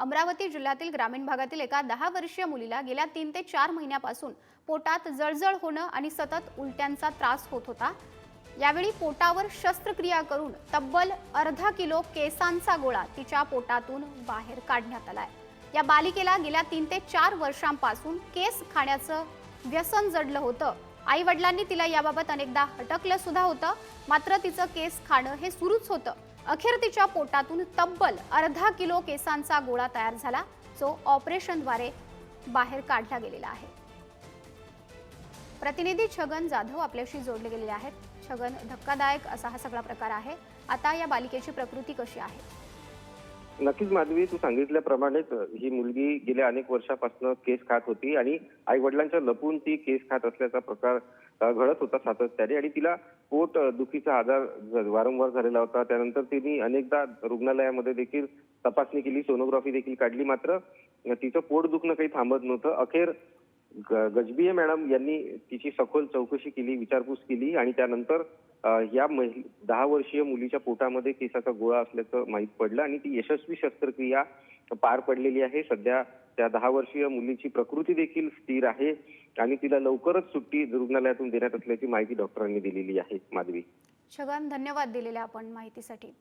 अमरावती जिल्ह्यातील ग्रामीण भागातील एका 10 वर्षीय मुलीला गेल्या 3 ते 4 महिन्यापासून पोटात जळजळ होणं आणि सतत उलट्यांचा त्रास होत होता। यावेळी पोटावर शस्त्रक्रिया करून तब्बल अर्धा किलो केसांचा गोळा तिच्या पोटातून बाहेर काढण्यात आलाय। या बालिकेला गेल्या 3 ते 4 वर्षांपासून केस खाण्याचं व्यसन जडलं होतं। आई वडिलांनी तिला याबाबत अनेकदा हटकलं सुद्धा होतं, मात्र तिचं केस खाणं हे सुरूच होतं। अखेर तिच्या पोटातून तब्बल अर्धा किलो केसांचा गोळा तयार झाला, जो ऑपरेशनद्वारे बाहेर काढला गेलेला आहे। प्रतिनिधी छगन जाधव आपल्याशी जोडले गेलेले आहेत। छगन, धक्कादायक असा हा सगळा प्रकार आहे। आता या बालिकेची प्रकृती कशी आहे? नक्कीच माधवी, तू सांगितल्याप्रमाणेच ही मुलगी गेल्या अनेक वर्षापासून केस खात होती आणि आई वडिलांच्या लपून ती केस खात असल्याचा प्रकार घडत होता सातत्याने आणि तिला पोट दुखीचा आजार वारंवार झालेला होता। त्यानंतर तिने अनेकदा रुग्णालयामध्ये देखील तपासणी केली, सोनोग्राफी देखील काढली, मात्र तिचं पोट दुखणं काही थांबत नव्हतं। अखेर गजबिये मॅडम यांनी तिची सखोल चौकशी केली, विचारपूस केली आणि त्यानंतर या 10 वर्षीय मुलीच्या पोटामध्ये केसाचा गोळा असल्याचं माहीत पडलं आणि ती यशस्वी शस्त्रक्रिया पार पडलेली आहे। सध्या त्या 10 वर्षीय मुलीची प्रकृती देखील स्थिर आहे आणि तिला लवकरच सुट्टी रुग्णालयातून देण्यात असल्याची माहिती डॉक्टरांनी दिलेली आहे। माधवी, छगन, धन्यवाद दिलेल्या आपण माहितीसाठी।